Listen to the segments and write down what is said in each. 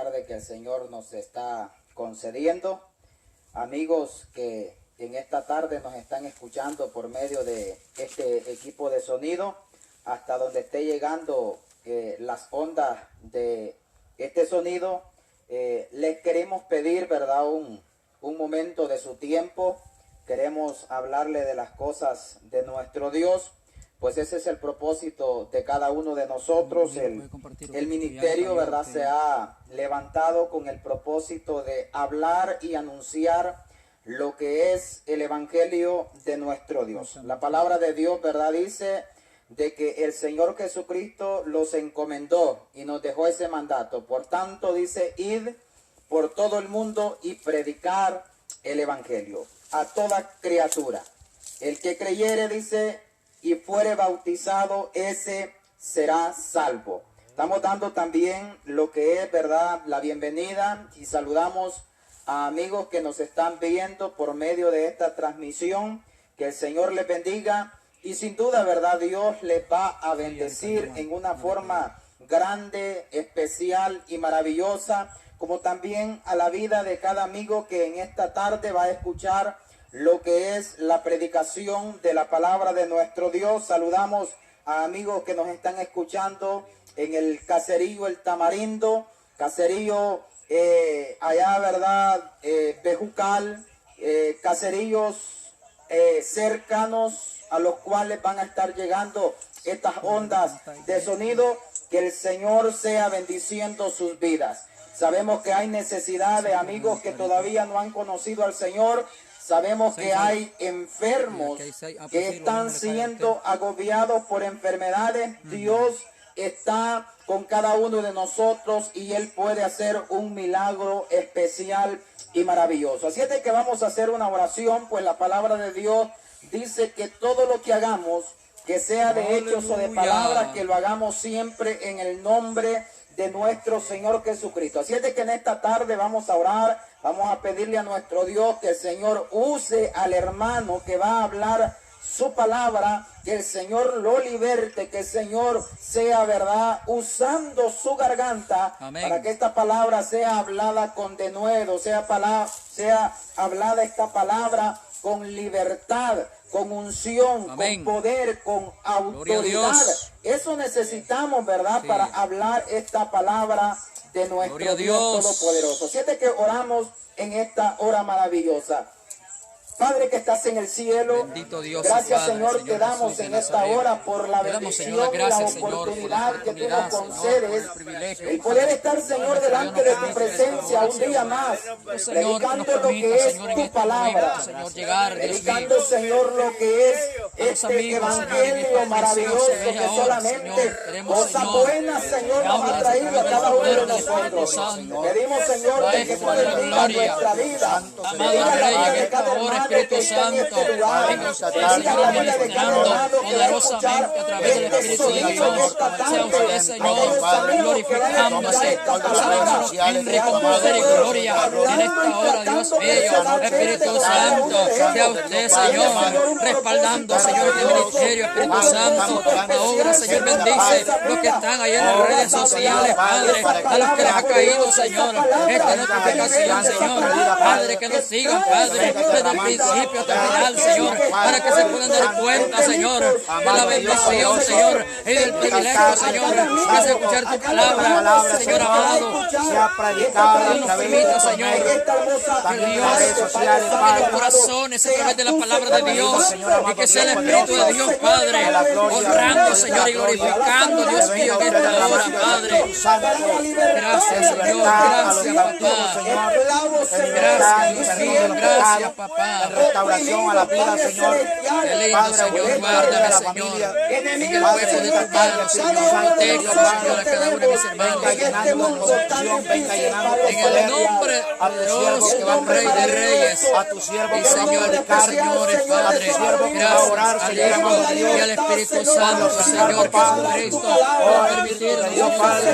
tarde que el Señor nos está concediendo. Amigos que en esta tarde nos están escuchando por medio de este equipo de sonido, hasta donde esté llegando las ondas de este sonido, les queremos pedir, ¿verdad?, un momento de su tiempo. Queremos hablarle de las cosas de nuestro Dios, pues ese es el propósito de cada uno de nosotros. El ministerio, ¿verdad?, se ha levantado con el propósito de hablar y anunciar lo que es el evangelio de nuestro Dios. La palabra de Dios, ¿verdad?, dice de que el Señor Jesucristo los encomendó y nos dejó ese mandato. Por tanto, dice, id por todo el mundo y predicar el evangelio a toda criatura. El que creyere, dice, y fuere bautizado, ese será salvo. Estamos dando también lo que es, ¿verdad?, la bienvenida, y saludamos a amigos que nos están viendo por medio de esta transmisión. Que el Señor les bendiga y sin duda, ¿verdad?, Dios les va a bendecir en una forma grande, especial y maravillosa, como también a la vida de cada amigo que en esta tarde va a escuchar lo que es la predicación de la palabra de nuestro Dios. Saludamos a amigos que nos están escuchando en el caserío El Tamarindo, caserío allá, ¿verdad?, Bejucal, caseríos cercanos a los cuales van a estar llegando estas ondas de sonido. Que el Señor sea bendiciendo sus vidas. Sabemos que hay necesidad de amigos que todavía no han conocido al Señor. Sabemos que hay enfermos que están siendo agobiados por enfermedades. Dios está con cada uno de nosotros y Él puede hacer un milagro especial y maravilloso. Así es de que vamos a hacer una oración, pues la palabra de Dios dice que todo lo que hagamos, que sea de hechos o de palabras, que lo hagamos siempre en el nombre de nuestro Señor Jesucristo. Así es de que en esta tarde vamos a orar, vamos a pedirle a nuestro Dios que el Señor use al hermano que va a hablar su palabra, que el Señor lo liberte, que el Señor sea, ¿verdad?, usando su garganta. Amén. Para que esta palabra sea hablada con denuedo, sea hablada esta palabra con libertad, con unción, amén, con poder, con autoridad. Eso necesitamos, ¿verdad?, sí, para hablar esta palabra de nuestro Dios Todopoderoso. Así es de que oramos en esta hora maravillosa. Padre que estás en el cielo, bendito Dios, gracias, Padre, Señor, te damos en esta hora por la bendición y la oportunidad que tú nos concedes, el poder estar, Señor, delante de tu presencia un día más, predicando lo que es tu palabra, predicando, Señor, lo que es este evangelio maravilloso que solamente cosas buenas, Señor, nos ha traído a cada uno de nosotros. Pedimos, Señor, que tú bendigas nuestra vida, bendiga la vida de cada hermano Espíritu Santo, venga Señor ministrando poderosamente a través del Espíritu de Dios. Sea usted, Señor, glorificándose, usándonos con poder y gloria en esta hora, Dios mío. Espíritu Santo, sea usted, Señor, respaldando, Señor, este ministerio. Espíritu Santo, ahora, Señor, bendice los que están ahí en las redes sociales, Padre, a los que les ha caído, Señor, esta notificación, Señor, Padre, que nos sigan, Padre, desde el principio hasta el final, Señor, para que se puedan dar cuenta, Señor, de la bendición, Señor, y del privilegio, Señor, que es escuchar tu palabra, Señor amado, sea predicada a través de Señor, que Dios toque los corazones a través de la palabra de Dios, y que sea el Espíritu de Dios, Padre, honrando, Señor, y glorificando, Dios mío, en esta hora, Padre. Gracias, Señor, gracias, papá. Gracias, Dios mío, gracias, papá. Restauración a la vida, Señor. Qué lindo, Señor, guárdame, Señor, en el hueco de tu mano, Señor, protéjame, Señor, a cada uno de mis hermanos, en el nombre poderoso del Rey de Reyes, y Señor, señores, Padre, gracias al Hijo y al Espíritu Santo, Señor Jesucristo, por permitirnos, Dios Padre,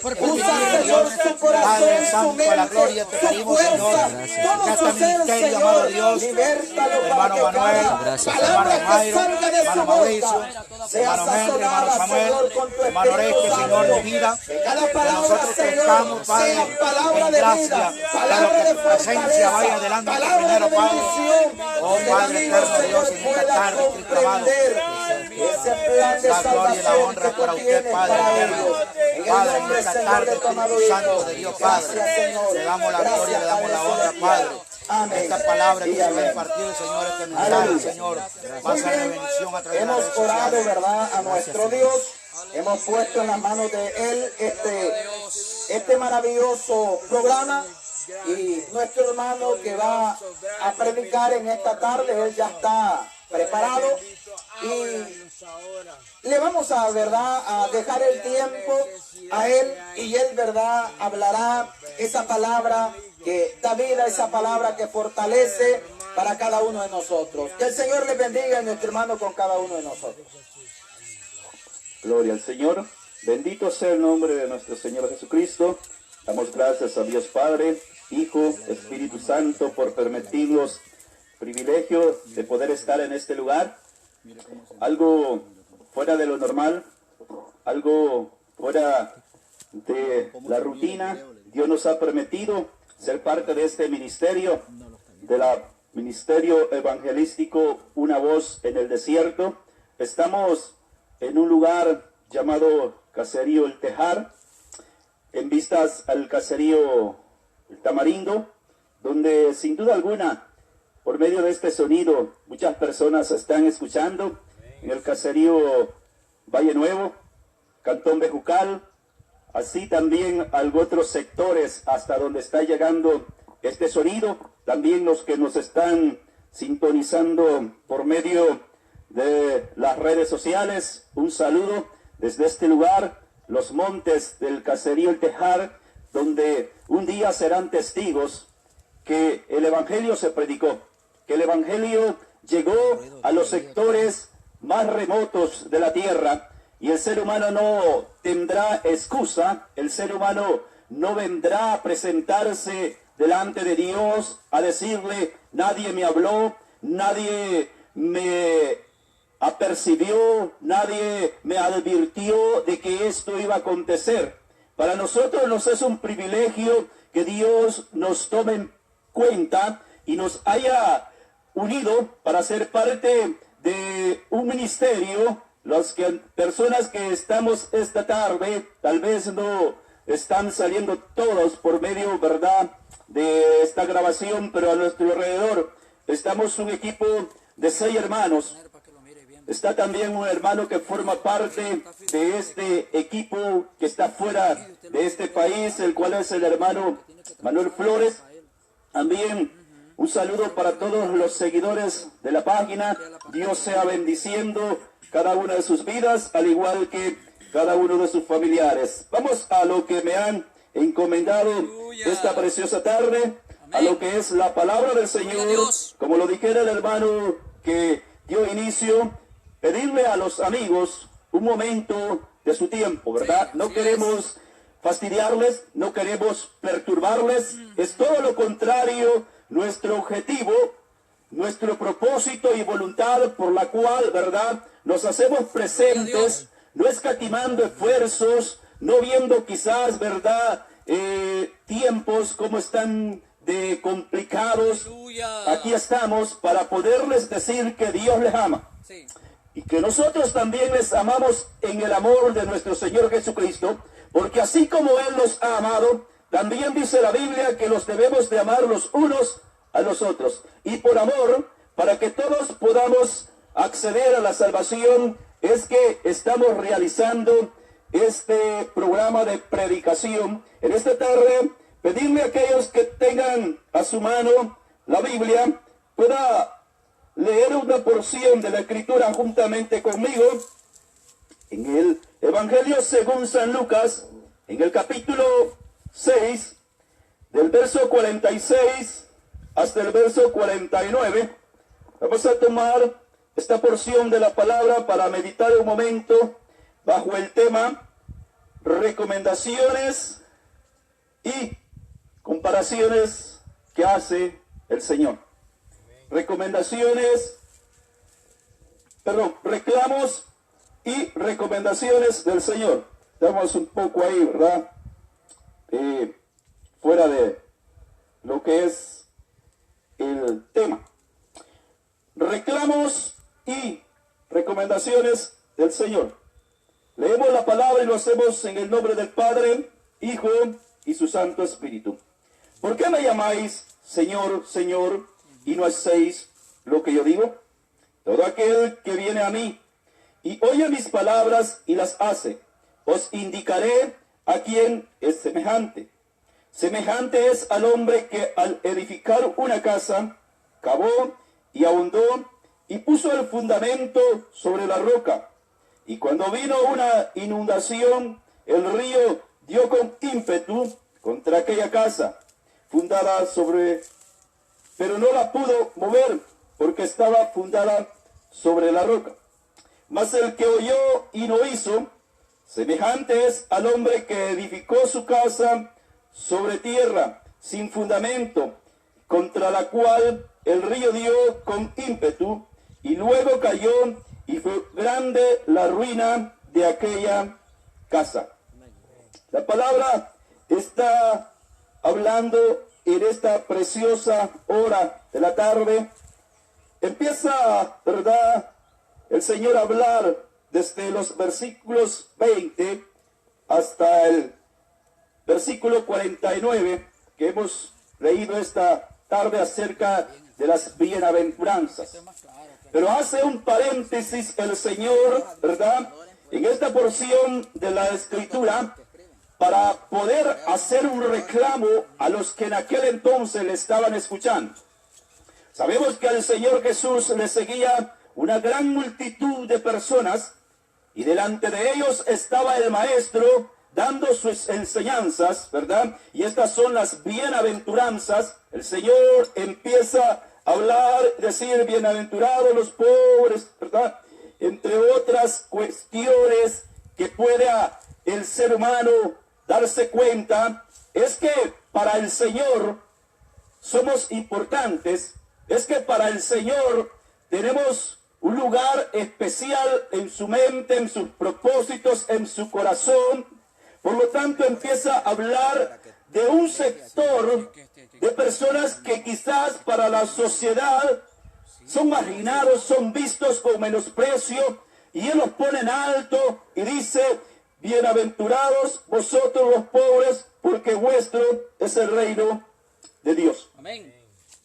por permitirnos, Señor, su corazón, Padre su Santo de la mente, gloria, te su pedimos, Señor, fuerza, todo que su este ser, ministerio, amado Señor, Dios, libértalo para hermano que Manuel, cada palabra hermano Jairo, que salga de su hermano Mauricio, boca sea hermano Henry, hermano sazonada, Samuel, Señor, con tu hermano Espíritu Oreste, Señor de Santo. vida, Que cada que palabra, nosotros Señor, crezcamos, Padre, sea palabra en de gracia, vida, pero palabra que de tu presencia vaya fortaleza, adelante palabra primero, de Padre. bendición. Oh, Que el Padre amigo, eterno Señor, Dios, en esta pueda tarde, Cristo amado, comprender ese plan de la gloria y la salvación honra que tú para usted, tienes Padre para eterno. ellos. En el Padre, en nombre, esta Señor, tarde, de tu amado Espíritu Santo Hijo. de Dios, Padre, Gracias, Señor. le damos la Gracias, gloria, le damos la Padre honra, celestial. Padre. Amén. Esta palabra que Y se va a amén. impartir, Señor, este mensaje, Aleluya. Señor, va a Muy ser de bien. bendición a través de las Hemos redes orado, sociales. ¿verdad?, a nuestro Dios. Hemos puesto en las manos de Él este maravilloso programa. Y nuestro hermano que va a predicar en esta tarde, él ya está preparado. Y le vamos a, ¿verdad?, a dejar el tiempo a él. Y él, ¿verdad?, hablará esa palabra que da vida, esa palabra que fortalece para cada uno de nosotros. Que el Señor le bendiga a nuestro hermano con cada uno de nosotros. Gloria al Señor. Bendito sea el nombre de nuestro Señor Jesucristo. Damos gracias a Dios Padre, Hijo, Espíritu Santo por permitirnos el privilegio de poder estar en este lugar. Algo fuera de lo normal, algo fuera de la rutina. Dios nos ha permitido ser parte de este ministerio, ministerio evangelístico Una Voz en el Desierto. Estamos en un lugar llamado Caserío El Tejar, en vistas al caserío El Tamarindo, donde sin duda alguna, por medio de este sonido, muchas personas están escuchando. En el caserío Valle Nuevo, Cantón Bejucal, así también a otros sectores hasta donde está llegando este sonido. También los que nos están sintonizando por medio de las redes sociales, un saludo desde este lugar, los montes del caserío El Tejar, donde un día serán testigos que el evangelio se predicó, que el evangelio llegó a los sectores más remotos de la tierra, y el ser humano no tendrá excusa, el ser humano no vendrá a presentarse delante de Dios a decirle: nadie me habló, nadie me apercibió, nadie me advirtió de que esto iba a acontecer. Para nosotros nos es un privilegio que Dios nos tome en cuenta y nos haya unido para ser parte de un ministerio. Personas que estamos esta tarde, tal vez no están saliendo todos por medio, ¿verdad?, de esta grabación, pero a nuestro alrededor estamos un equipo de 6 hermanos. Está también un hermano que forma parte de este equipo que está fuera de este país, el cual es el hermano Manuel Flores. También un saludo para todos los seguidores de la página. Dios sea bendiciendo cada una de sus vidas, al igual que cada uno de sus familiares. Vamos a lo que me han encomendado esta preciosa tarde, a lo que es la palabra del Señor. Como lo dijera el hermano que dio inicio, pedirle a los amigos un momento de su tiempo, ¿verdad? No queremos fastidiarles, no queremos perturbarles, es todo lo contrario nuestro objetivo, nuestro propósito y voluntad por la cual, ¿verdad?, nos hacemos presentes, no escatimando esfuerzos, no viendo quizás, ¿verdad?, tiempos como están de complicados. Aquí estamos para poderles decir que Dios les ama. Y que nosotros también les amamos en el amor de nuestro Señor Jesucristo, porque así como Él nos ha amado, también dice la Biblia que los debemos de amar los unos a los otros. Y por amor, para que todos podamos acceder a la salvación, es que estamos realizando este programa de predicación. En esta tarde, pedirle a aquellos que tengan a su mano la Biblia, pueda leer una porción de la Escritura juntamente conmigo en el Evangelio según San Lucas, en el capítulo 6, del verso 46 hasta el verso 49. Vamos a tomar esta porción de la palabra para meditar un momento bajo el tema recomendaciones y comparaciones que hace el Señor. Reclamos y recomendaciones del Señor. Estamos un poco ahí, ¿verdad? Fuera de lo que es el tema. Reclamos y recomendaciones del Señor. Leemos la palabra y lo hacemos en el nombre del Padre, Hijo y su Santo Espíritu. ¿Por qué me llamáis Señor, Señor, y no hacéis lo que yo digo? Todo aquel que viene a mí y oye mis palabras y las hace, os indicaré a quién es semejante. Semejante es al hombre que al edificar una casa, cavó y ahondó y puso el fundamento sobre la roca. Y cuando vino una inundación, el río dio con ímpetu contra aquella casa, fundada pero no la pudo mover, porque estaba fundada sobre la roca. Mas el que oyó y no hizo, semejante es al hombre que edificó su casa sobre tierra, sin fundamento, contra la cual el río dio con ímpetu, y luego cayó, y fue grande la ruina de aquella casa. La palabra está hablando en esta preciosa hora de la tarde. Empieza, ¿verdad?, el Señor a hablar desde los versículos 20 hasta el versículo 49 que hemos leído esta tarde acerca de las bienaventuranzas. Pero hace un paréntesis el Señor, ¿verdad?, en esta porción de la Escritura, para poder hacer un reclamo a los que en aquel entonces le estaban escuchando. Sabemos que al Señor Jesús le seguía una gran multitud de personas, y delante de ellos estaba el Maestro dando sus enseñanzas, ¿verdad? Y estas son las bienaventuranzas. El Señor empieza a hablar, decir, bienaventurados los pobres, ¿verdad? Entre otras cuestiones que pueda el ser humano darse cuenta, es que para el Señor somos importantes, es que para el Señor tenemos un lugar especial en su mente, en sus propósitos, en su corazón. Por lo tanto, empieza a hablar de un sector de personas que quizás para la sociedad son marginados, son vistos con menosprecio, y Él los pone en alto y dice: bienaventurados vosotros los pobres, porque vuestro es el reino de Dios. Amén.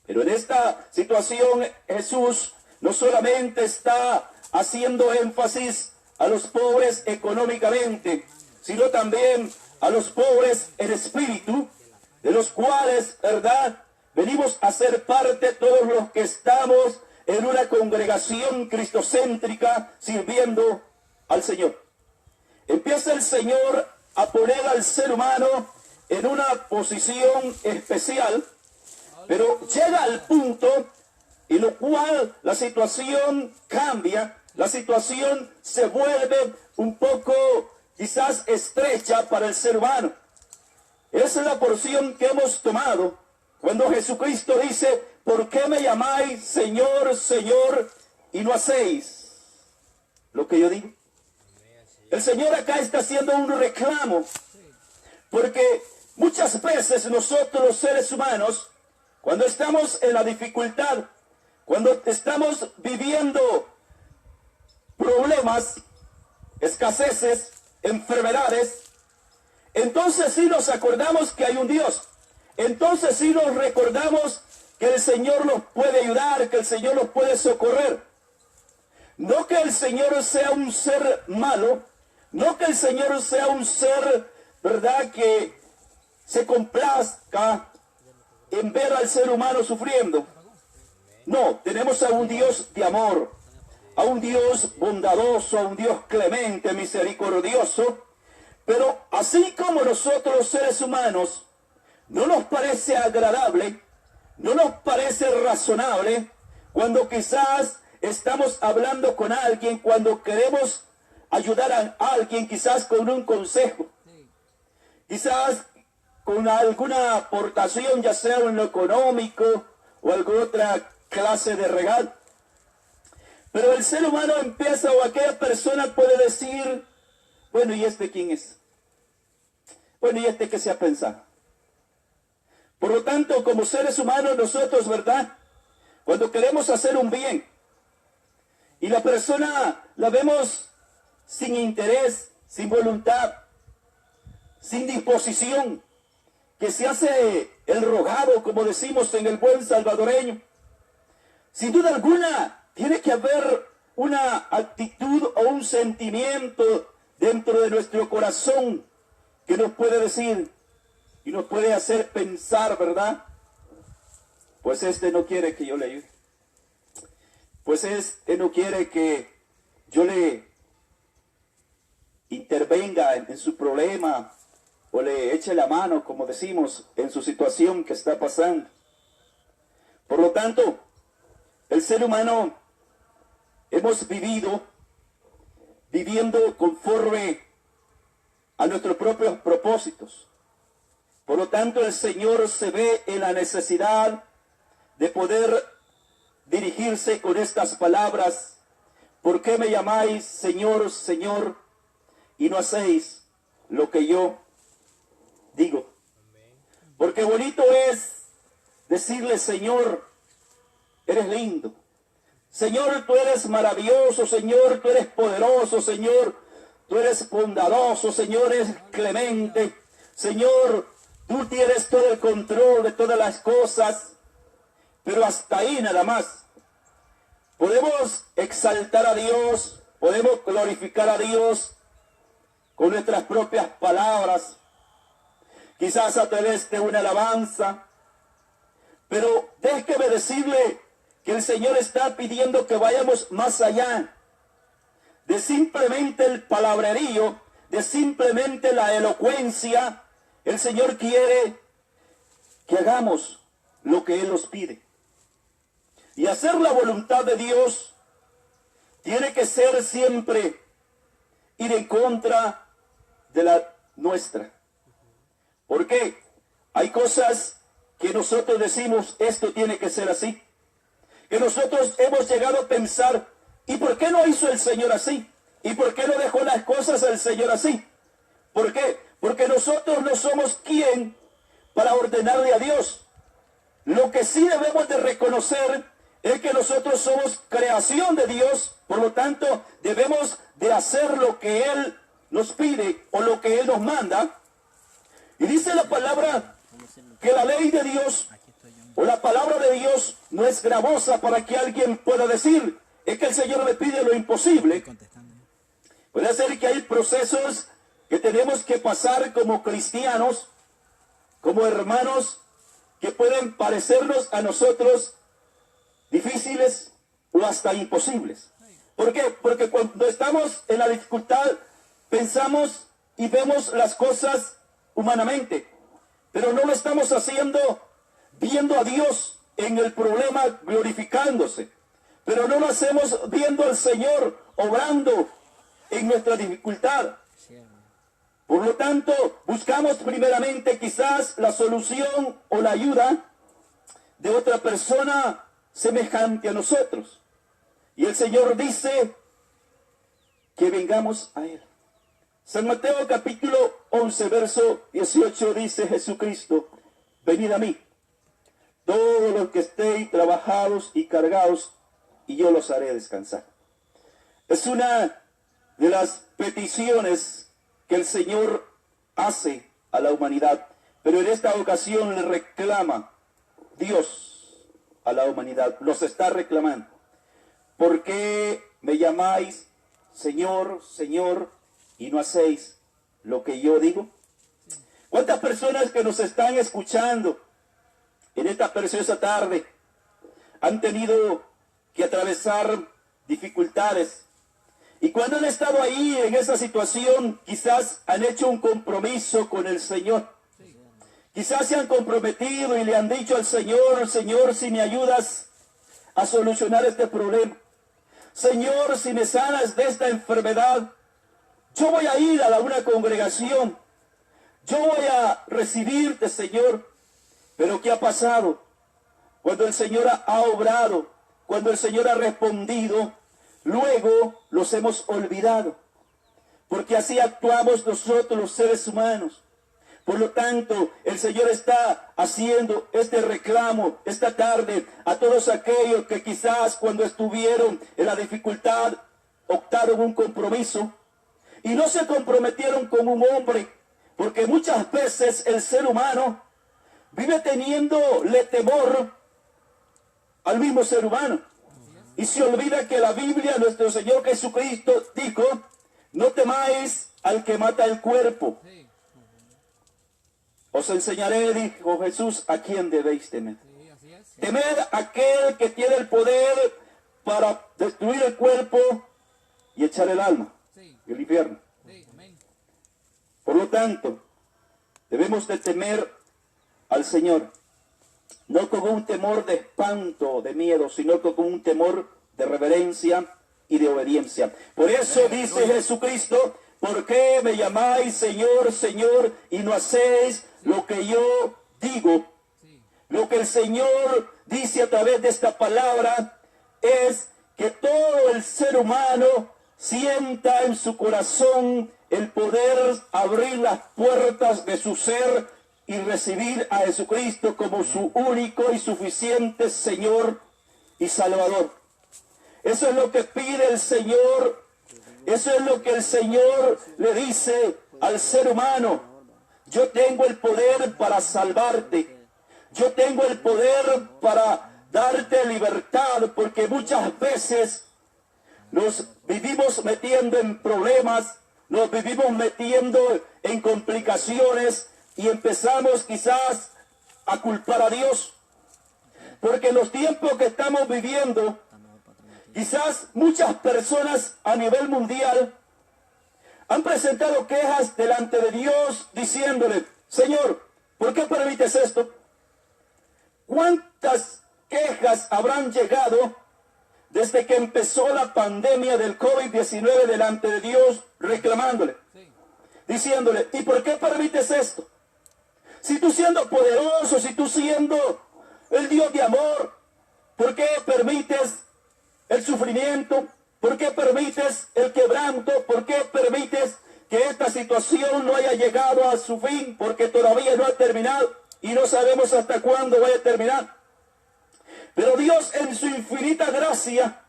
Pero en esta situación Jesús no solamente está haciendo énfasis a los pobres económicamente, sino también a los pobres en espíritu, de los cuales, ¿verdad?, venimos a ser parte todos los que estamos en una congregación cristocéntrica sirviendo al Señor. Empieza el Señor a poner al ser humano en una posición especial, pero llega al punto en lo cual la situación cambia, la situación se vuelve un poco quizás estrecha para el ser humano. Esa es la porción que hemos tomado cuando Jesucristo dice: ¿por qué me llamáis Señor, Señor, y no hacéis lo que yo digo? El Señor acá está haciendo un reclamo, porque muchas veces nosotros los seres humanos, cuando estamos en la dificultad, cuando estamos viviendo problemas, escaseces, enfermedades, entonces sí nos acordamos que hay un Dios. Entonces sí nos recordamos que el Señor nos puede ayudar, que el Señor nos puede socorrer. No que el Señor sea un ser malo, no que el Señor sea un ser, ¿verdad?, que se complazca en ver al ser humano sufriendo. No, tenemos a un Dios de amor, a un Dios bondadoso, a un Dios clemente, misericordioso. Pero así como nosotros los seres humanos no nos parece agradable, no nos parece razonable, cuando quizás estamos hablando con alguien, cuando queremos ayudar a alguien, quizás con un consejo, quizás con alguna aportación, ya sea en lo económico o alguna otra clase de regalo. Pero el ser humano empieza, o aquella persona puede decir, bueno, ¿y este quién es? Bueno, ¿y este qué se ha pensado? Por lo tanto, como seres humanos nosotros, ¿verdad? Cuando queremos hacer un bien y la persona la vemos sin interés, sin voluntad, sin disposición, que se hace el rogado, como decimos en el buen salvadoreño, sin duda alguna tiene que haber una actitud o un sentimiento dentro de nuestro corazón que nos puede decir y nos puede hacer pensar, ¿verdad? Pues este no quiere que yo le ayude. Pues este no quiere que yo le intervenga en su problema o le eche la mano, como decimos, en su situación que está pasando. Por lo tanto, el ser humano hemos viviendo conforme a nuestros propios propósitos. Por lo tanto, el Señor se ve en la necesidad de poder dirigirse con estas palabras: ¿por qué me llamáis Señor, Señor, y no hacéis lo que yo digo? Porque bonito es decirle: Señor, eres lindo. Señor, tú eres maravilloso. Señor, tú eres poderoso. Señor, tú eres bondadoso. Señor, eres clemente. Señor, tú tienes todo el control de todas las cosas. Pero hasta ahí nada más. Podemos exaltar a Dios, podemos glorificar a Dios con nuestras propias palabras, quizás a través de una alabanza. Pero déjeme decirle que el Señor está pidiendo que vayamos más allá de simplemente el palabrerío, de simplemente la elocuencia. El Señor quiere que hagamos lo que Él nos pide. Y hacer la voluntad de Dios tiene que ser siempre ir en contra de la nuestra. ¿Por qué? Hay cosas que nosotros decimos, esto tiene que ser así. Que nosotros hemos llegado a pensar, ¿y por qué no hizo el Señor así? ¿Y por qué no dejó las cosas al Señor así? ¿Por qué? Porque nosotros no somos quien para ordenarle a Dios. Lo que sí debemos de reconocer es que nosotros somos creación de Dios, por lo tanto debemos de hacer lo que Él nos pide o lo que Él nos manda. Y dice la palabra que la ley de Dios o la palabra de Dios no es gravosa para que alguien pueda decir, es que el Señor me pide lo imposible. Puede ser que hay procesos que tenemos que pasar como cristianos, como hermanos, que pueden parecernos a nosotros difíciles o hasta imposibles. ¿Por qué? Porque cuando estamos en la dificultad pensamos y vemos las cosas humanamente, pero no lo estamos haciendo viendo a Dios en el problema glorificándose, pero no lo hacemos viendo al Señor obrando en nuestra dificultad. Por lo tanto, buscamos primeramente quizás la solución o la ayuda de otra persona semejante a nosotros. Y el Señor dice que vengamos a Él. San Mateo capítulo 11, verso 18 dice Jesucristo: venid a mí, todos los que estéis trabajados y cargados, y yo los haré descansar. Es una de las peticiones que el Señor hace a la humanidad, pero en esta ocasión le reclama Dios a la humanidad, los está reclamando. ¿Por qué me llamáis Señor, Señor, y no hacéis lo que yo digo? ¿Cuántas personas que nos están escuchando en esta preciosa tarde han tenido que atravesar dificultades? Y cuando han estado ahí en esa situación, quizás han hecho un compromiso con el Señor. Quizás se han comprometido y le han dicho al Señor: Señor, si me ayudas a solucionar este problema. Señor, si me sanas de esta enfermedad, yo voy a ir a una congregación. yo voy a recibirte, Señor. Pero ¿qué ha pasado? Cuando el Señor ha obrado, cuando el Señor ha respondido, luego los hemos olvidado. Porque así actuamos nosotros los seres humanos. Por lo tanto, el Señor está haciendo este reclamo esta tarde a todos aquellos que quizás cuando estuvieron en la dificultad optaron un compromiso y no se comprometieron con un hombre, porque muchas veces el ser humano vive teniéndole temor al mismo ser humano y se olvida que la Biblia, nuestro Señor Jesucristo dijo: no temáis al que mata el cuerpo. Os enseñaré, dijo Jesús, a quién debéis temer. Temed a aquel que tiene el poder para destruir el cuerpo y echar el alma y el infierno. Por lo tanto, debemos de temer al Señor, no con un temor de espanto, de miedo, sino con un temor de reverencia y de obediencia. Por eso dice Jesucristo: ¿por qué me llamáis Señor, Señor, y no hacéis lo que yo digo? Lo que el Señor dice a través de esta palabra es que todo el ser humano sienta en su corazón el poder abrir las puertas de su ser y recibir a Jesucristo como su único y suficiente Señor y Salvador. Eso es lo que pide el Señor. Eso es lo que el Señor le dice al ser humano: yo tengo el poder para salvarte. Yo tengo el poder para darte libertad, porque muchas veces nos vivimos metiendo en problemas, nos vivimos metiendo en complicaciones y empezamos quizás a culpar a Dios. Porque en los tiempos que estamos viviendo, quizás muchas personas a nivel mundial han presentado quejas delante de Dios diciéndole: Señor, ¿por qué permites esto? ¿Cuántas quejas habrán llegado desde que empezó la pandemia del COVID-19 delante de Dios, reclamándole, diciéndole: ¿y por qué permites esto? Si tú siendo poderoso, si tú siendo el Dios de amor, ¿por qué permites el sufrimiento? ¿Por qué permites el quebranto? ¿Por qué permites que esta situación no haya llegado a su fin? Porque todavía no ha terminado y no sabemos hasta cuándo vaya a terminar. Pero Dios, en su infinita gracia,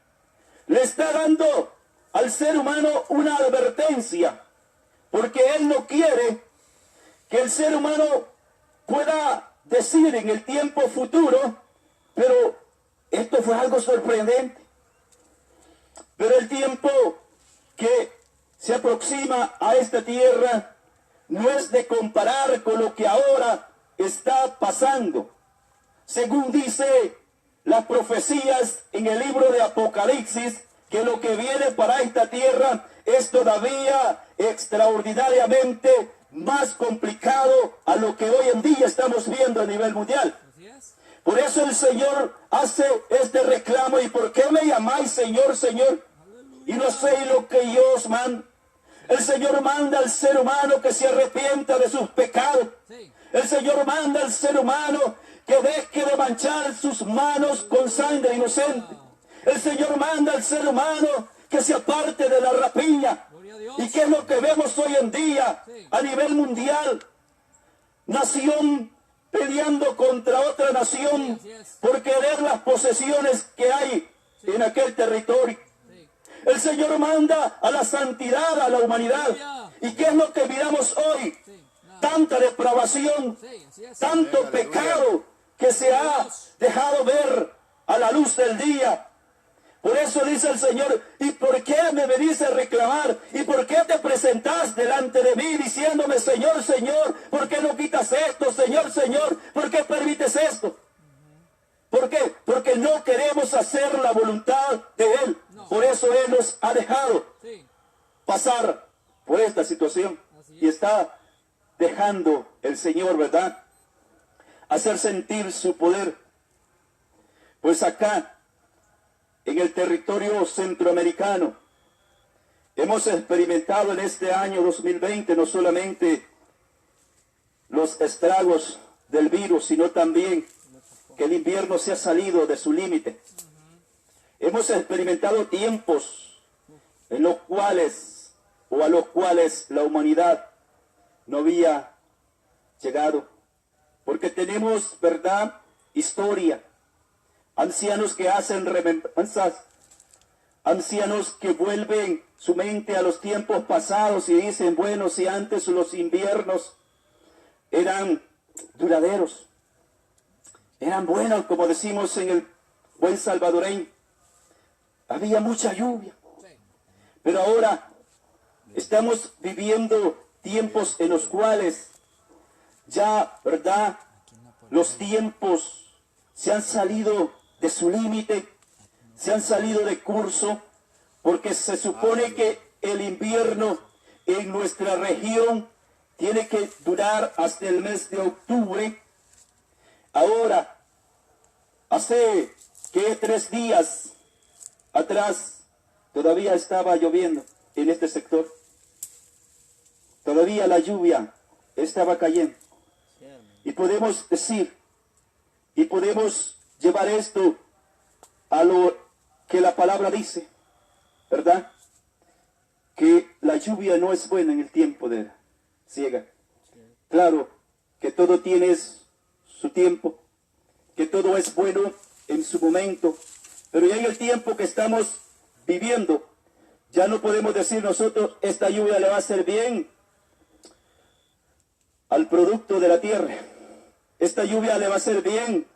le está dando al ser humano una advertencia, porque Él no quiere que el ser humano pueda decir en el tiempo futuro: pero esto fue algo sorprendente. Pero el tiempo que se aproxima a esta tierra no es de comparar con lo que ahora está pasando. Según dice las profecías en el libro de Apocalipsis, que lo que viene para esta tierra es todavía extraordinariamente más complicado a lo que hoy en día estamos viendo a nivel mundial. Por eso el Señor hace este reclamo: ¿y por qué me llamáis Señor, Señor, y no hacéis lo que yo os mando? El Señor manda al ser humano que se arrepienta de sus pecados. El Señor manda al ser humano que deje de manchar sus manos con sangre inocente. El Señor manda al ser humano que se aparte de la rapiña. ¿Y qué es lo que vemos hoy en día a nivel mundial? Nación peleando contra otra nación por querer las posesiones que hay en aquel territorio. El Señor manda a la santidad a la humanidad. ¿Y qué es lo que miramos hoy? Tanta depravación, tanto pecado que se ha dejado ver a la luz del día. Por eso dice el Señor: ¿y por qué me venís a reclamar? ¿Y por qué te presentás delante de mí diciéndome: Señor, Señor? ¿Por qué no quitas esto, Señor, Señor? ¿Por qué permites esto? ¿Por qué? Porque no queremos hacer la voluntad de Él. Por eso Él nos ha dejado pasar por esta situación. Y está dejando el Señor, ¿verdad?, hacer sentir su poder. Pues acá, en el territorio centroamericano, hemos experimentado en este año 2020 no solamente los estragos del virus, sino también que el invierno se ha salido de su límite. Hemos experimentado tiempos en los cuales, o a los cuales la humanidad no había llegado. Porque tenemos, ¿verdad?, historia. Ancianos que hacen remembranzas, ancianos que vuelven su mente a los tiempos pasados y dicen, bueno, si antes los inviernos eran duraderos, eran buenos, como decimos en el buen salvadoreño, había mucha lluvia, pero ahora estamos viviendo tiempos en los cuales ya, ¿verdad?, los tiempos se han salido de su límite, se han salido de curso, porque se supone que el invierno en nuestra región tiene que durar hasta el mes de octubre. Ahora, hace que 3 días atrás todavía estaba lloviendo en este sector. Todavía la lluvia estaba cayendo. Y podemos decir, y podemos llevar esto a lo que la palabra dice, ¿verdad? Que la lluvia no es buena en el tiempo de la siega. Claro que todo tiene su tiempo, que todo es bueno en su momento, pero ya en el tiempo que estamos viviendo, ya no podemos decir nosotros, esta lluvia le va a hacer bien al producto de la tierra. Esta lluvia le va a hacer bien,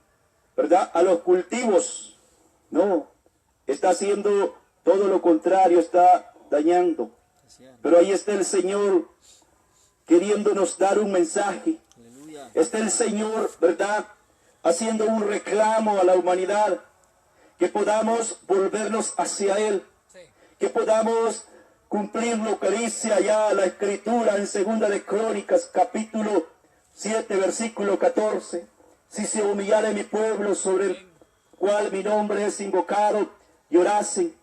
¿verdad?, a los cultivos. No, está haciendo todo lo contrario, está dañando. Pero ahí está el Señor queriéndonos dar un mensaje. Está el Señor, ¿verdad?, haciendo un reclamo a la humanidad, que podamos volvernos hacia Él, que podamos cumplir lo que dice allá la Escritura en 2 de Crónicas, capítulo 7, versículo 14. Si se humillare mi pueblo sobre el cual mi nombre es invocado, y orasen,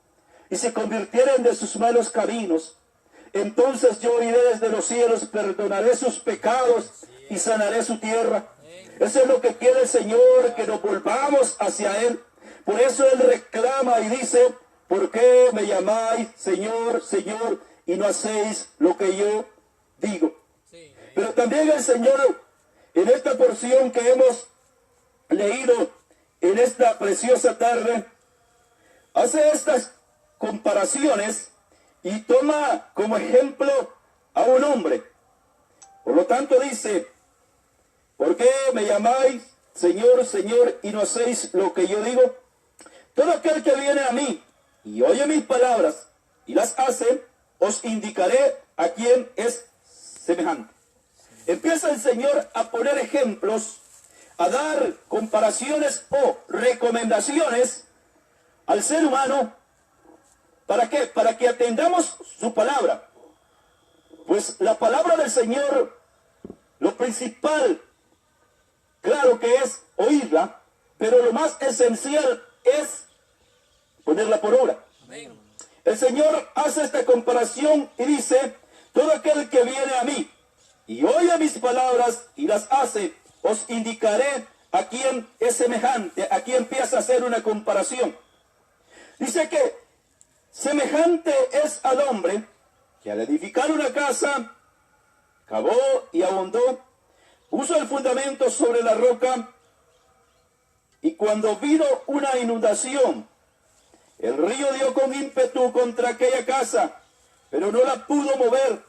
y se convirtieren de sus malos caminos, entonces yo oiré desde los cielos, perdonaré sus pecados y sanaré su tierra. Eso es lo que quiere el Señor, que nos volvamos hacia Él. Por eso Él reclama y dice, ¿por qué me llamáis Señor, Señor, y no hacéis lo que yo digo? Pero también el Señor, en esta porción que hemos leído en esta preciosa tarde, hace estas comparaciones y toma como ejemplo a un hombre. Por lo tanto dice, ¿por qué me llamáis Señor, Señor, y no hacéis lo que yo digo? Todo aquel que viene a mí y oye mis palabras y las hace, os indicaré a quién es semejante. Empieza el Señor a poner ejemplos, a dar comparaciones o recomendaciones al ser humano. ¿Para qué? Para que atendamos su palabra. Pues la palabra del Señor, lo principal, claro que es oírla, pero lo más esencial es ponerla por obra. El Señor hace esta comparación y dice, todo aquel que viene a mí y oye mis palabras y las hace, os indicaré a quién es semejante. Aquí empieza a hacer una comparación. Dice que semejante es al hombre que al edificar una casa, cavó y ahondó, puso el fundamento sobre la roca, y cuando vino una inundación, el río dio con ímpetu contra aquella casa, pero no la pudo mover,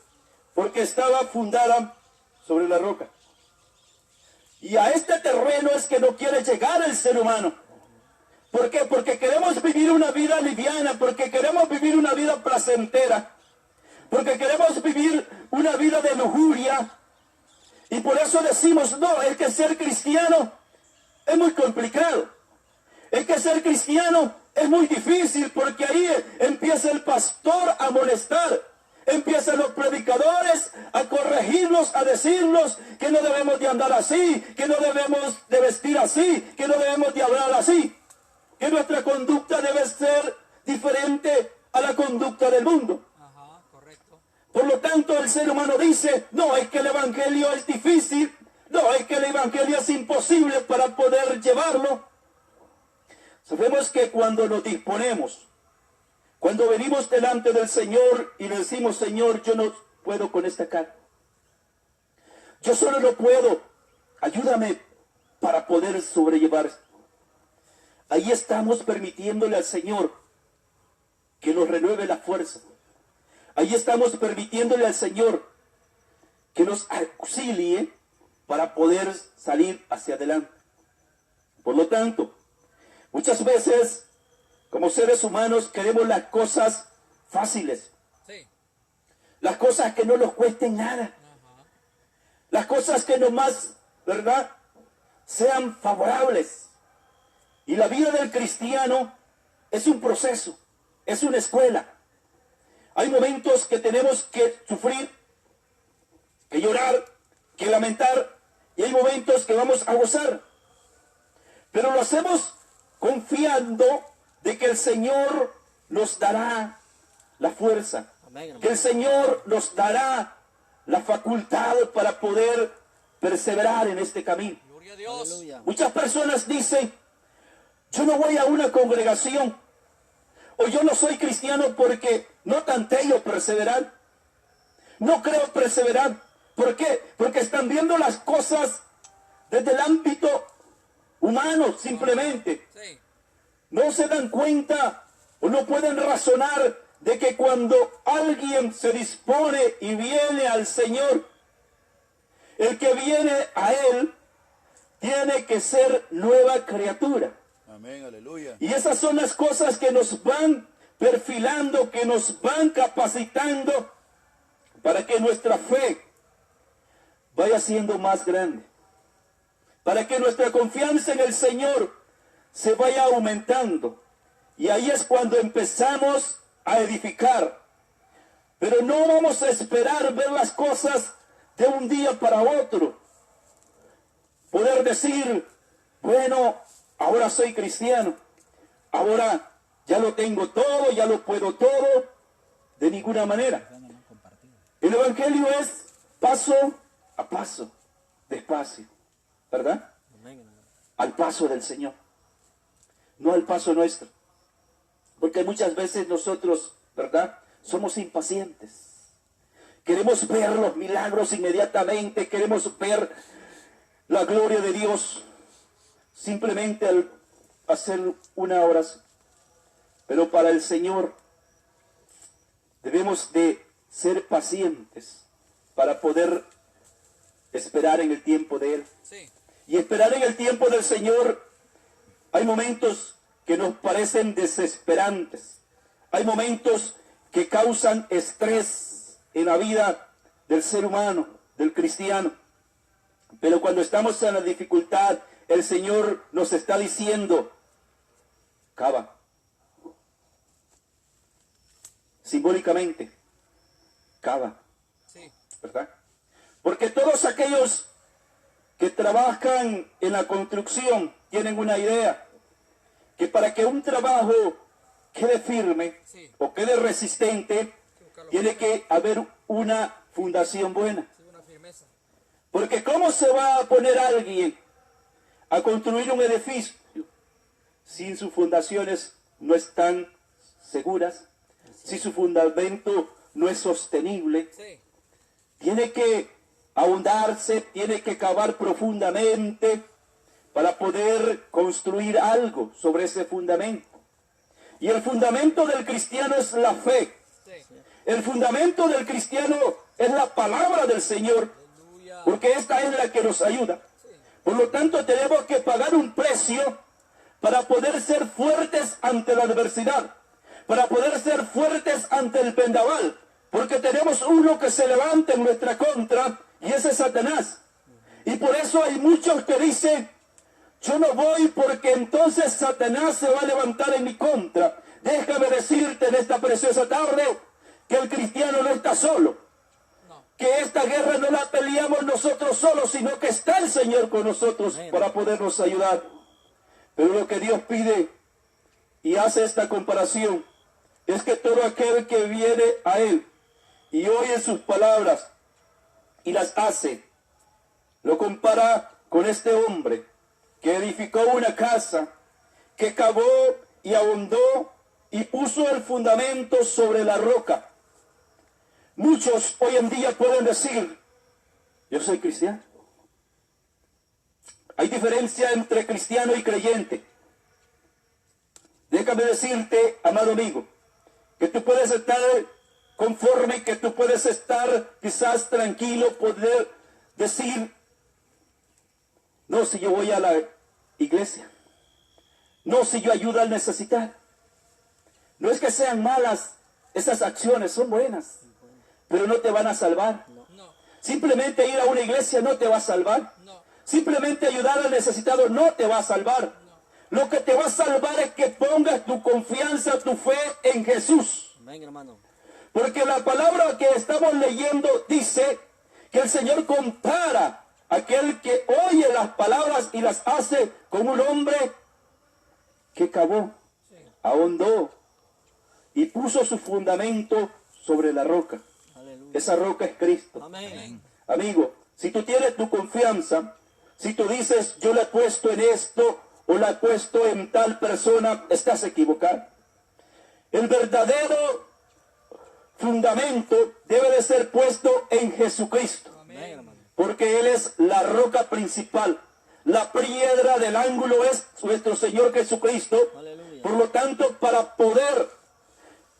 porque estaba fundada sobre la roca. Y a este terreno es que no quiere llegar el ser humano. ¿Por qué? Porque queremos vivir una vida liviana, porque queremos vivir una vida placentera, porque queremos vivir una vida de lujuria. Y por eso decimos, no, es que ser cristiano es muy complicado. Es que ser cristiano es muy difícil, porque ahí empieza el pastor a molestar. Empiezan los predicadores a corregirnos, a decirnos que no debemos de andar así, que no debemos de vestir así, que no debemos de hablar así, que nuestra conducta debe ser diferente a la conducta del mundo. Ajá, correcto. Por lo tanto, el ser humano dice, no, es que el evangelio es difícil, No, es que el evangelio es imposible para poder llevarlo. Sabemos que cuando nos disponemos, cuando venimos delante del Señor y le decimos, Señor, yo no puedo con esta carga. Yo solo no puedo. Ayúdame para poder sobrellevar. Ahí estamos permitiéndole al Señor que nos renueve la fuerza. Ahí estamos permitiéndole al Señor que nos auxilie para poder salir hacia adelante. Por lo tanto, muchas veces, como seres humanos, queremos las cosas fáciles. Sí. Las cosas que no nos cuesten nada. Las cosas que nomás, ¿verdad?, sean favorables. Y la vida del cristiano es un proceso, es una escuela. Hay momentos que tenemos que sufrir, que llorar, que lamentar, y hay momentos que vamos a gozar. Pero lo hacemos confiando de que el Señor nos dará la fuerza, que el Señor nos dará la facultad para poder perseverar en este camino. Gloria a Dios. Muchas personas dicen, yo no voy a una congregación, o yo no soy cristiano porque no tanteo perseverar, no creo perseverar. ¿Por qué? Porque están viendo las cosas desde el ámbito humano simplemente. Sí. No se dan cuenta o no pueden razonar de que cuando alguien se dispone y viene al Señor, el que viene a Él tiene que ser nueva criatura. Amén, aleluya. Y esas son las cosas que nos van perfilando, que nos van capacitando para que nuestra fe vaya siendo más grande, para que nuestra confianza en el Señor se vaya aumentando. Y ahí es cuando empezamos a edificar. Pero no vamos a esperar ver las cosas de un día para otro. Poder decir, bueno, ahora soy cristiano, ahora ya lo tengo todo, ya lo puedo todo. De ninguna manera. El evangelio es paso a paso, despacio, ¿verdad? Al paso del Señor, no al paso nuestro. Porque muchas veces nosotros, ¿verdad?, somos impacientes. Queremos ver los milagros inmediatamente, queremos ver la gloria de Dios simplemente al hacer una oración. Pero para el Señor debemos de ser pacientes para poder esperar en el tiempo de Él. Sí. Y esperar en el tiempo del Señor, hay momentos que nos parecen desesperantes. Hay momentos que causan estrés en la vida del ser humano, del cristiano. Pero cuando estamos en la dificultad, el Señor nos está diciendo, cava. Simbólicamente, cava. Sí. ¿Verdad? Porque todos aquellos que trabajan en la construcción tienen una idea, que para que un trabajo quede firme Sí. o quede resistente, tiene que haber una fundación buena. Sí, una firmeza. Porque ¿cómo se va a poner alguien a construir un edificio si sus fundaciones no están seguras, si su fundamento no es sostenible? Sí. Tiene que ahondarse, tiene que cavar profundamente para poder construir algo sobre ese fundamento. Y el fundamento del cristiano es la fe. Sí. El fundamento del cristiano es la palabra del Señor, Aleluya. porque esta es la que nos ayuda. Por lo tanto, tenemos que pagar un precio para poder ser fuertes ante la adversidad, para poder ser fuertes ante el vendaval, porque tenemos uno que se levanta en nuestra contra, y ese es Satanás. Y por eso hay muchos que dicen, yo no voy porque entonces Satanás se va a levantar en mi contra. Déjame decirte en esta preciosa tarde que el cristiano no está solo. Que esta guerra no la peleamos nosotros solos, sino que está el Señor con nosotros para podernos ayudar. Pero lo que Dios pide y hace esta comparación es que todo aquel que viene a Él y oye sus palabras y las hace, Lo compara con este hombre que edificó una casa, que cavó y ahondó y puso el fundamento sobre la roca. Muchos hoy en día pueden decir, yo soy cristiano. Hay diferencia entre cristiano y creyente. Déjame decirte, amado amigo, que tú puedes estar conforme, que tú puedes estar quizás tranquilo, poder decir, no, si yo voy a la iglesia, no, si yo ayudo al necesitado. No es que sean malas esas acciones, son buenas, pero no te van a salvar. No. Simplemente ir a una iglesia no te va a salvar. No. Simplemente ayudar al necesitado no te va a salvar. Lo que te va a salvar es que pongas tu confianza, tu fe en Jesús. Amén, hermano. Porque la palabra que estamos leyendo dice que el Señor compara a aquel que oye las palabras y las hace con un hombre que cavó, ahondó y puso su fundamento sobre la roca. Aleluya. Esa roca es Cristo. Amén. Amigo, si tú tienes tu confianza, si tú dices, yo la he puesto en esto o la he puesto en tal persona, estás equivocado. El verdadero fundamento debe de ser puesto en Jesucristo, Amén, hermano. porque Él es la roca principal. La piedra del ángulo es nuestro Señor Jesucristo. Aleluya. Por lo tanto, para poder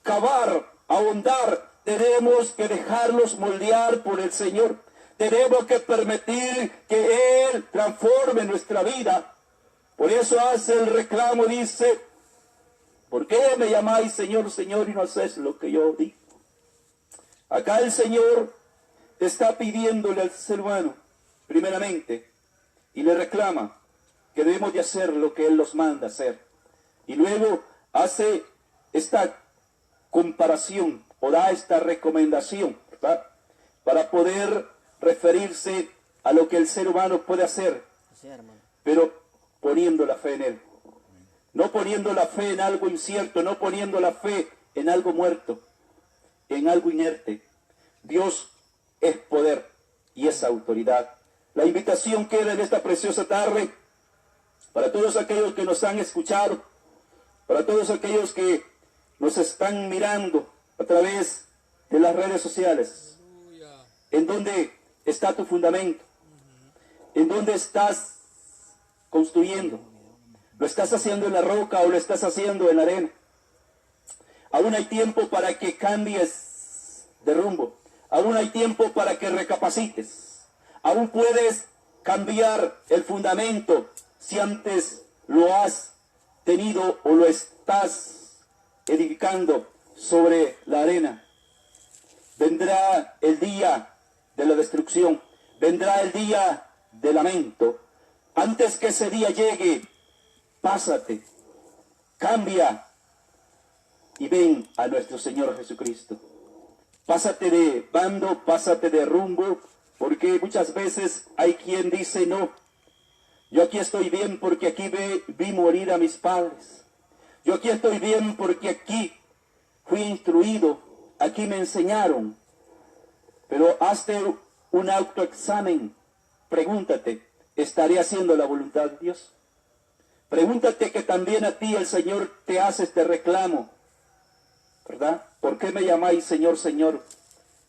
cavar, ahondar, tenemos que dejarlos moldear por el Señor. Tenemos que permitir que Él transforme nuestra vida. Por eso hace el reclamo, dice, ¿por qué me llamáis Señor, Señor y no hacéis lo que yo digo? Acá el Señor está pidiéndole al ser humano, primeramente, y le reclama que debemos de hacer lo que Él nos manda hacer. Y luego hace esta comparación o da esta recomendación, ¿verdad?, para poder referirse a lo que el ser humano puede hacer, Sí, hermano. pero poniendo la fe en Él. No poniendo la fe en algo incierto, no poniendo la fe en algo muerto, en algo inerte. Dios es poder y es autoridad. La invitación queda en esta preciosa tarde para todos aquellos que nos han escuchado, para todos aquellos que nos están mirando a través de las redes sociales. Aleluya. ¿En dónde está tu fundamento? ¿En dónde estás construyendo? ¿Lo estás haciendo en la roca o lo estás haciendo en la arena? Aún hay tiempo para que cambies de rumbo. Aún hay tiempo para que recapacites. Aún puedes cambiar el fundamento si antes lo has tenido o lo estás edificando sobre la arena. Vendrá el día de la destrucción. Vendrá el día de lamento. Antes que ese día llegue, pásate, cambia y ven a nuestro Señor Jesucristo. Pásate de bando, pásate de rumbo, porque muchas veces hay quien dice, no, yo aquí estoy bien porque aquí vi morir a mis padres. Yo aquí estoy bien porque aquí fui instruido, aquí me enseñaron. Pero hazte un autoexamen, pregúntate, ¿estaré haciendo la voluntad de Dios? Pregúntate que también a ti el Señor te hace este reclamo, ¿verdad? ¿Por qué me llamáis Señor, Señor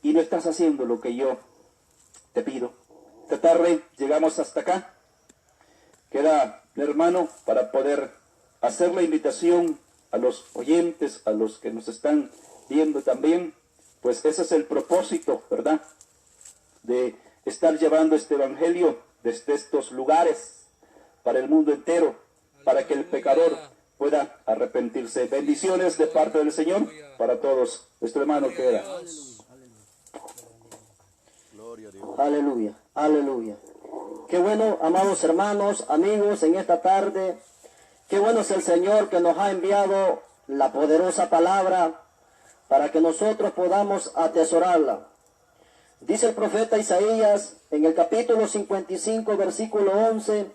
y no estás haciendo lo que yo te pido? Esta tarde llegamos hasta acá. Queda, hermano, para poder hacer la invitación a los oyentes, a los que nos están viendo también, pues ese es el propósito, ¿verdad?, de estar llevando este evangelio desde estos lugares para el mundo entero, para que el pecador pueda arrepentirse. Bendiciones de parte del Señor para todos. Nuestro hermano queda. Gloria a Dios. Aleluya, aleluya. Qué bueno, amados hermanos, amigos, en esta tarde. Qué bueno es el Señor que nos ha enviado la poderosa palabra para que nosotros podamos atesorarla. Dice el profeta Isaías en el capítulo 55, versículo 11,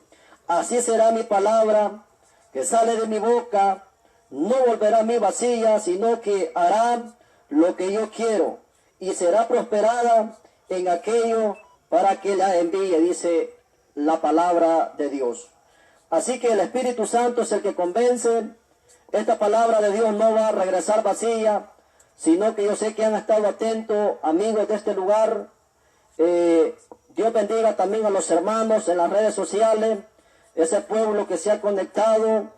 así será mi palabra que sale de mi boca, no volverá a mí vacía, sino que hará lo que yo quiero y será prosperada en aquello para que la envíe, dice la palabra de Dios. Así que el Espíritu Santo es el que convence. Esta palabra de Dios no va a regresar vacía, sino que yo sé que han estado atentos amigos de este lugar. Dios bendiga también a los hermanos en las redes sociales, ese pueblo que se ha conectado.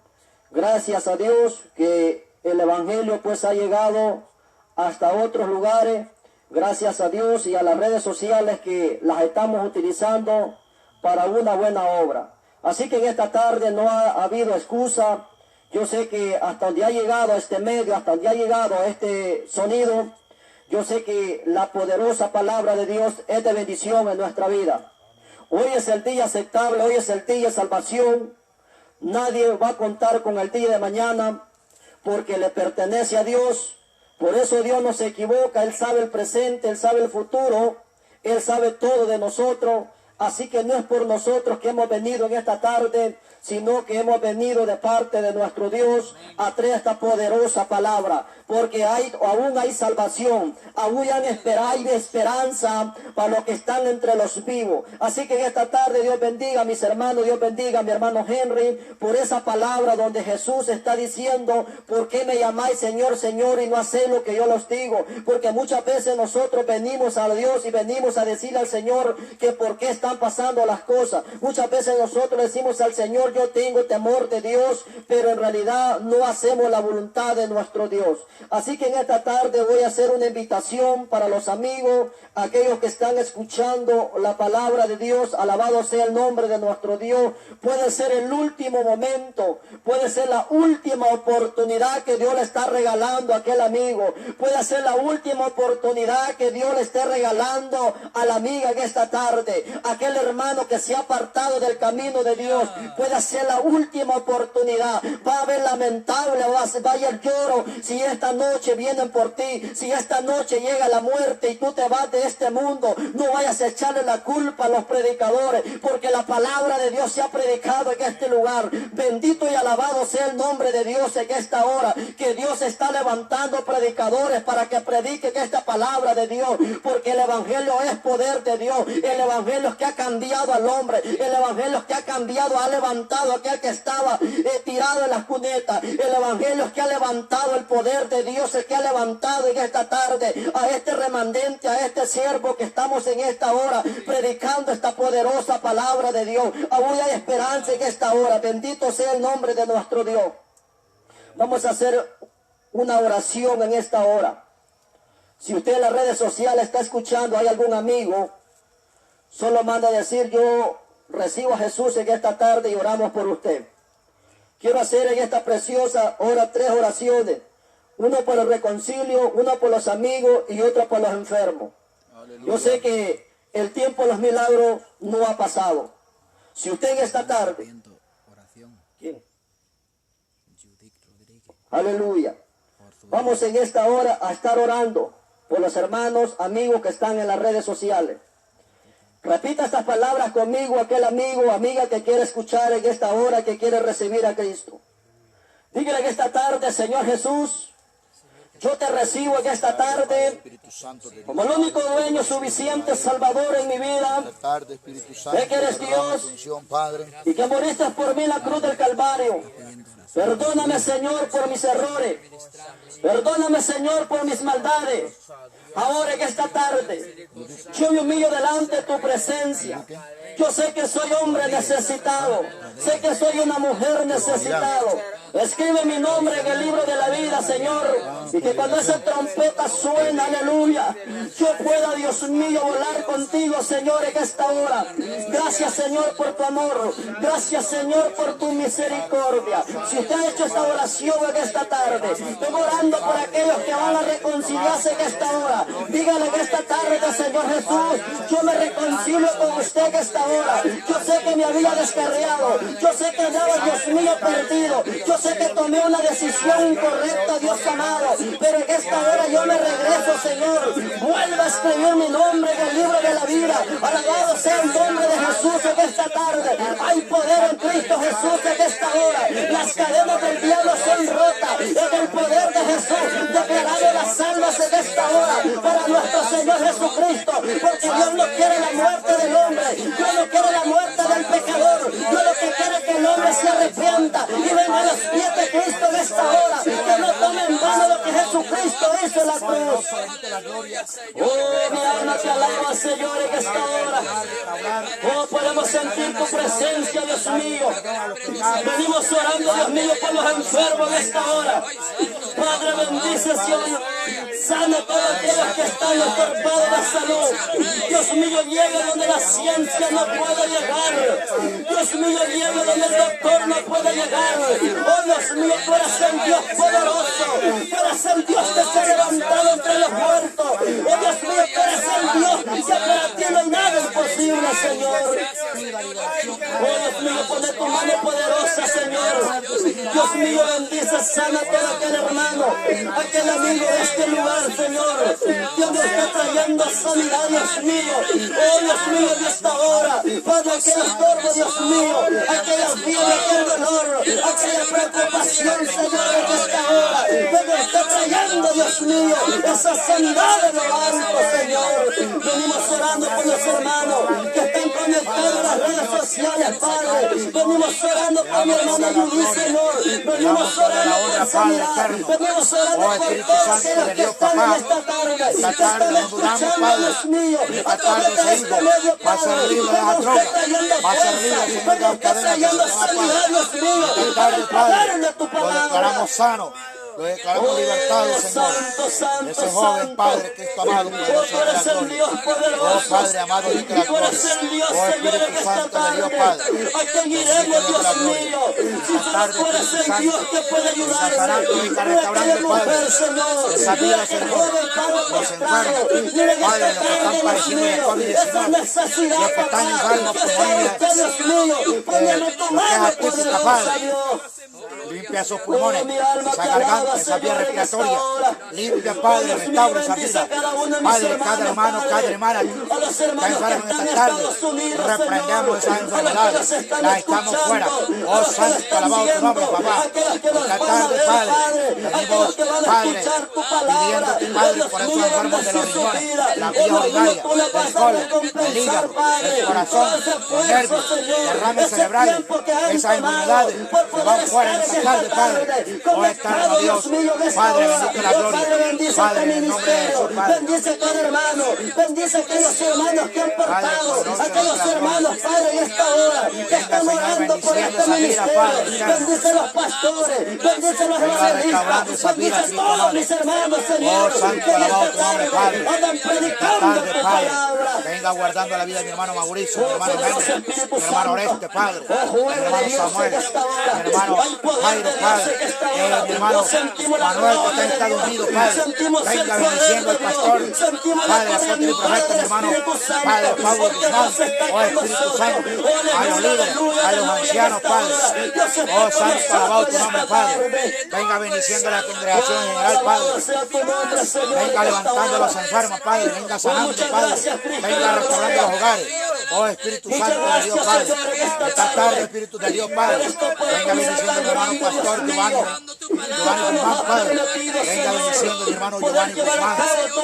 Gracias a Dios que el Evangelio pues ha llegado hasta otros lugares. Gracias a Dios y a las redes sociales que las estamos utilizando para una buena obra. Así que en esta tarde no ha habido excusa. Yo sé que hasta donde ha llegado este medio, hasta donde ha llegado este sonido, yo sé que la poderosa palabra de Dios es de bendición en nuestra vida. Hoy es el día aceptable, hoy es el día de salvación. Nadie va a contar con el día de mañana porque le pertenece a Dios. Por eso Dios no se equivoca, Él sabe el presente, Él sabe el futuro, Él sabe todo de nosotros. Así que no es por nosotros que hemos venido en esta tarde, sino que hemos venido de parte de nuestro Dios a traer esta poderosa palabra, porque aún hay salvación, aún hay esperanza para los que están entre los vivos. Así que en esta tarde Dios bendiga a mis hermanos, Dios bendiga a mi hermano Henry, por esa palabra donde Jesús está diciendo, ¿por qué me llamáis Señor, Señor y no hacéis lo que yo los digo? Porque muchas veces nosotros venimos a Dios y venimos a decirle al Señor que por qué están pasando las cosas. Muchas veces nosotros decimos al Señor, yo tengo temor de Dios, pero en realidad no hacemos la voluntad de nuestro Dios. Así que en esta tarde voy a hacer una invitación para los amigos, aquellos que están escuchando la palabra de Dios. Alabado sea el nombre de nuestro Dios. Puede ser el último momento, puede ser la última oportunidad que Dios le está regalando a aquel amigo, puede ser la última oportunidad que Dios le esté regalando a la amiga en esta tarde, aquel hermano que se ha apartado del camino de Dios. Puede ser la última oportunidad. Va a haber lamentable, va a haber lloro si esta noche vienen por ti, si esta noche llega la muerte y tú te vas de este mundo. No vayas a echarle la culpa a los predicadores, porque la palabra de Dios se ha predicado en este lugar. Bendito y alabado sea el nombre de Dios en esta hora, que Dios está levantando predicadores para que prediquen esta palabra de Dios, porque el evangelio es poder de Dios. El evangelio es que ha cambiado al hombre, el evangelio es que ha cambiado, ha levantado a aquel que estaba tirado en las cunetas. El evangelio es que ha levantado el poder de Dios, el que ha levantado en esta tarde a este remanente, a este siervo que estamos en esta hora predicando esta poderosa palabra de Dios. Aún hay esperanza en esta hora. Bendito sea el nombre de nuestro Dios. Vamos a hacer una oración en esta hora. Si usted en las redes sociales está escuchando, hay algún amigo, solo manda a decir, yo recibo a Jesús en esta tarde y oramos por usted. Quiero hacer en esta preciosa hora 3 oraciones. Uno por el reconcilio, uno por los amigos y otro por los enfermos. Aleluya. Yo sé que el tiempo de los milagros no ha pasado. Si usted en esta tarde... ¿Quién? Aleluya. Vamos en esta hora a estar orando por los hermanos, amigos que están en las redes sociales. Repita estas palabras conmigo, aquel amigo, amiga que quiere escuchar en esta hora, que quiere recibir a Cristo. Dígale en esta tarde, Señor Jesús, yo te recibo en esta tarde como el único dueño suficiente, Salvador en mi vida. Sé que eres Dios y que moriste por mí en la cruz del Calvario. Perdóname, Señor, por mis errores. Perdóname, Señor, por mis maldades. Ahora en esta tarde, yo me humillo delante de tu presencia. Yo sé que soy hombre necesitado. Sé que soy una mujer necesitado. Escribe mi nombre en el libro de la vida, Señor. Y que cuando esa trompeta suena, aleluya, yo pueda, Dios mío, volar contigo, Señor, en esta hora. Gracias, Señor, por tu amor. Gracias, Señor, por tu misericordia. Si usted ha hecho esta oración en esta tarde, estoy orando por aquellos que van a reconciliarse en esta hora. Dígale en esta tarde, Señor Jesús, yo me reconcilio con usted en esta hora. Yo sé que me había descarriado. Yo sé que andaba, Dios mío, perdido. Yo sé que tomé una decisión incorrecta, Dios amado. Pero en esta hora yo me regreso, Señor. Vuelva a escribir mi nombre en el libro de la vida. Alabado sea el nombre de Jesús en esta tarde. Hay poder en Cristo Jesús en esta hora. Las cadenas del diablo son rotas. En el poder de Jesús, declarado las almas en esta hora para nuestro Señor Jesucristo. porque Dios no quiere la muerte del hombre, Dios no quiere la muerte del pecador, Dios lo que quiere es que el hombre se arrepienta y venga a los pies de Cristo en esta hora, que no tome en vano lo que Jesucristo hizo en la cruz. Oh, mi alma te alaba, Señor, en esta hora. Oh, podemos sentir tu presencia, Dios mío. Venimos orando, Dios mío, por los enfermos en esta hora. Padre, bendice, Señor. Sana a todos aquellos que están enfermados de salud. Dios mío, llega donde la ciencia no puede llegar. Dios mío, llega donde el doctor no puede llegar. Oh, Dios mío, tú eres el Dios poderoso. Tú eres el Dios que se ha levantado entre los muertos. Oh, Dios mío, tú eres el Dios que para ti no hay nada imposible, Señor. Oh, Dios mío, pone tu mano poderosa, Señor. Dios mío, bendice, sana a todo aquel hermano, aquel amigo de este lugar, Señor. Dios nos está trayendo sanidad, Dios mío. Oh, Dios mío, en esta hora, Padre, aquel estorbo, Dios mío, aquella fiebre, aquel dolor, aquella preocupación, Señor, en esta hora. Dios nos está trayendo, Dios mío, esa sanidad de lo alto, Señor. Venimos orando por los hermanos que están conectados a las redes sociales, Padre. Venimos orando por mi hermana Yudí, Señor. Venimos orando por sanidad. Venimos orando por todos aquellos que están en esta tarde, que están escuchando, Dios mío, a través de este medio, Padre. Venimos está trayendo sanidad, Dios mío, al poder de tu Lo palabra. declaramos sano, lo declaramos libertado, Señor. Ese joven Padre Cristo amado, poderoso de la gloria. Oh Padre amado, Dios de la gloria. Oh Espíritu Santo de Dios Padre. ¿A quién iremos, Dios mío? Si tú eres el Dios que puede ayudarme. Restaurando, Padre, esa vida, Señor. Los enfermos, Padre, los que están padeciendo de COVID-19, los que están enfermos por limpia esos pulmones, esa garganta, esa vía respiratoria. Limpia, Padre, restaura esa vida. Padre, cada hermano, cada hermana que está enfermo en esta tarde, reprendemos esas enfermedades, las echamos fuera. Oh Santo, alabado tu nombre, papá. Esta tarde, Padre, venimos, Padre, pidiendo, Padre, por esos enfermos de los riñones, la vía urinaria, del colon, el hígado, el corazón, los nervios, derrames cerebrales, esas enfermedades que van fuera en esta tarde, Padre. Oh eterno Dios, Padre, bendito la gloria. Padre, en el nombre de Jesús, Padre. Bendice a cada hermano, bendice a aquellos hermanos que han portado, aquellos hermanos, Padre, en esta hora, que están orando por este ministerio. Bendice a los pastores, bendice a los evangelistas, bendice a todos mis hermanos, Señor, que en esta tarde andan predicando tu palabra. Venga guardando la vida de mi hermano Mauricio, mi hermano Henry, mi hermano Oreste, Padre, mi hermano Samuel, mi hermano Jairo, Padre, mi hermano Manuel, que está en Estados Unidos, Padre. Venga bendiciendo al pastor, Padre, apóstol y profeta, mi hermano, Padre, Pablo Guzmán, oh Espíritu Santo, a los líderes, a los ancianos, Padre. Oh Santo, alabado tu nombre, Padre. Venga bendiciendo a la congregación en general, Padre. Venga levantando a los enfermos, Padre. Venga sanando, Padre. Venga restaurando los hogares. Oh Espíritu Santo de Dios, Padre. Esta tarde, Espíritu de Dios, Padre. Venga bendiciendo a mi hermano pastor Giovanni Guzmán, Padre. Venga bendiciendo a mi hermano Giovanni Guzmán,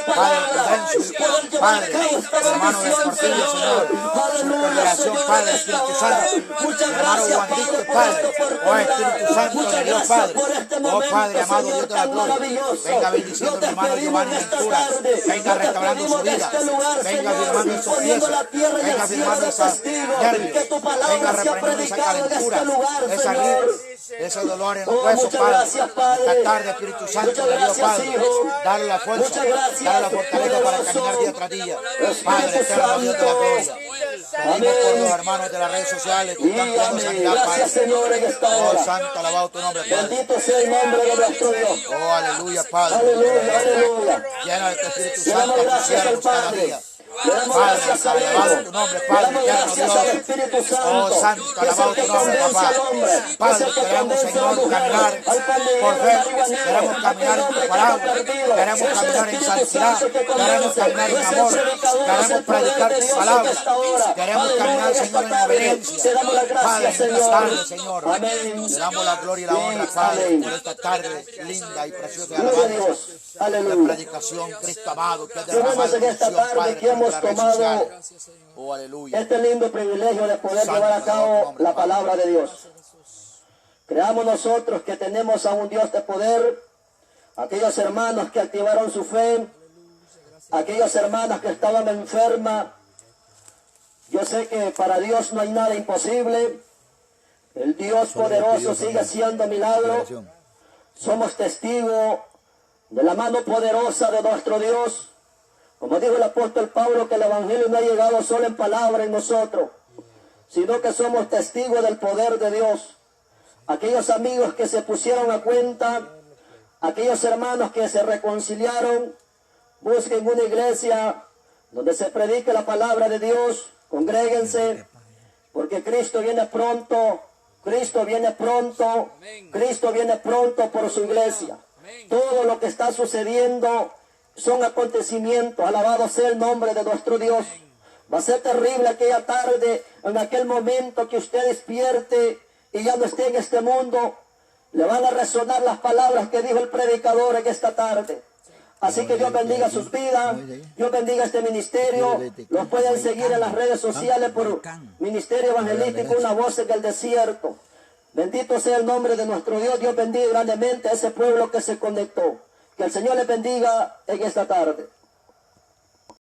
Padre Prudencio, Padre, mi hermano de Portillo, Señor. Su congregación, Padre, Espíritu Santo. Mi hermano Juanito, Padre. Oh Espíritu Santo de Dios, Padre. Oh Padre amado, Dios de la gloria. Venga bendiciendo a mi hermano Giovanni Ventura. Venga restaurando su vida. Venga firmando en sus pies. Venga firmando esos nervios. Venga reprendiendo esa calentura, esa gripe, ese dolor en los huesos, Padre. Esta tarde, Espíritu Santo de Dios, Padre. Dale la fuerza, dale la fortaleza para caminar día tras día. Padre eterno, Dios de la gloria. Pedimos por los hermanos de las redes sociales que están pidiendo sanidad, Padre. Oh Santo, alabado tu nombre, Padre. Bendito sea el nombre de nuestro Dios. Oh, aleluya, Padre. Aleluya, aleluya. Llena de tu Espíritu Santo a tus siervos cada día. Padre, alabado tu nombre, Padre, eterno Dios. Oh, Santo, alabado tu nombre, papá. Padre, queremos, Señor, caminar por fe. Queremos caminar en tu palabra. Queremos caminar en santidad. Queremos caminar en amor. Queremos predicar tu palabra. Queremos caminar, Señor, en obediencia. Padre, en esta tarde, Señor, te damos la gloria y la honra, Padre, por esta tarde linda y preciosa de alabanza. De predicación, Cristo amado, que es derramado en unción, Padre. hemos la red tomado social. Oh, aleluya. este lindo privilegio de poder Santo llevar a es tu cabo nombre, la Padre. palabra de Dios. Creamos nosotros que tenemos a un Dios de poder, aquellos hermanos que activaron su fe, aquellas hermanas que estaban enfermas. Yo sé que para Dios no hay nada imposible. El Dios poderoso sigue haciendo milagros. Somos testigos de la mano poderosa de nuestro Dios. Como dijo el apóstol Pablo, que el Evangelio no ha llegado solo en palabra en nosotros, sino que somos testigos del poder de Dios. Aquellos amigos que se pusieron a cuenta, aquellos hermanos que se reconciliaron, busquen una iglesia donde se predique la palabra de Dios, congréguense, porque Cristo viene pronto, Cristo viene pronto, Cristo viene pronto por su iglesia. Todo lo que está sucediendo son acontecimientos, alabado sea el nombre de nuestro Dios. Va a ser terrible aquella tarde, en aquel momento que usted despierte y ya no esté en este mundo. Le van a resonar las palabras que dijo el predicador en esta tarde. Así que Dios bendiga sus vidas, Dios bendiga este ministerio. Los pueden seguir en las redes sociales por Ministerio Evangelístico Una Voz en el Desierto. Bendito sea el nombre de nuestro Dios. Dios bendiga grandemente a ese pueblo que se conectó. Que el Señor les bendiga en esta tarde.